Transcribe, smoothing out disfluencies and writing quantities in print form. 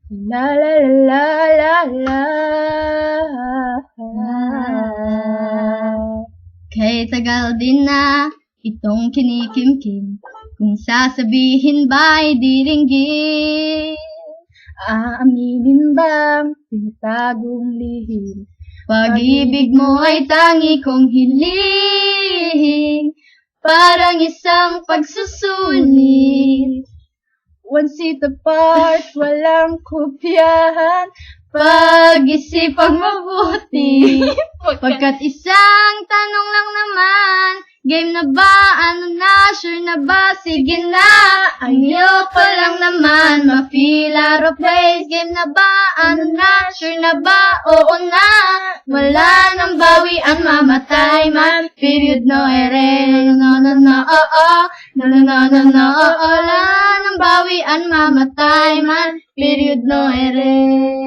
La la la la la la. Kay tagal din na itong kinikimkim, kung sasabihin ba'y diringgin. Aaminin bang tinatagong lihim? Pag-ibig mo ay tangi kong hiling, parang isang pagsusulit. One seat apart, walang kopyahan. Pag-isipang mabuti, pagkat isang tanong lang naman, game na ba? Ano na? Sure na ba? Sige na! Ayoko lang naman ma-feel out of place. Game na ba? Ano na? Sure na ba? Oo na! Wala nang bawian, mamatay man. Period, no ere. No, no, no, oo. No, no, no, no, no, oo. Wala nang bawian, mamatay man. Period, no ere.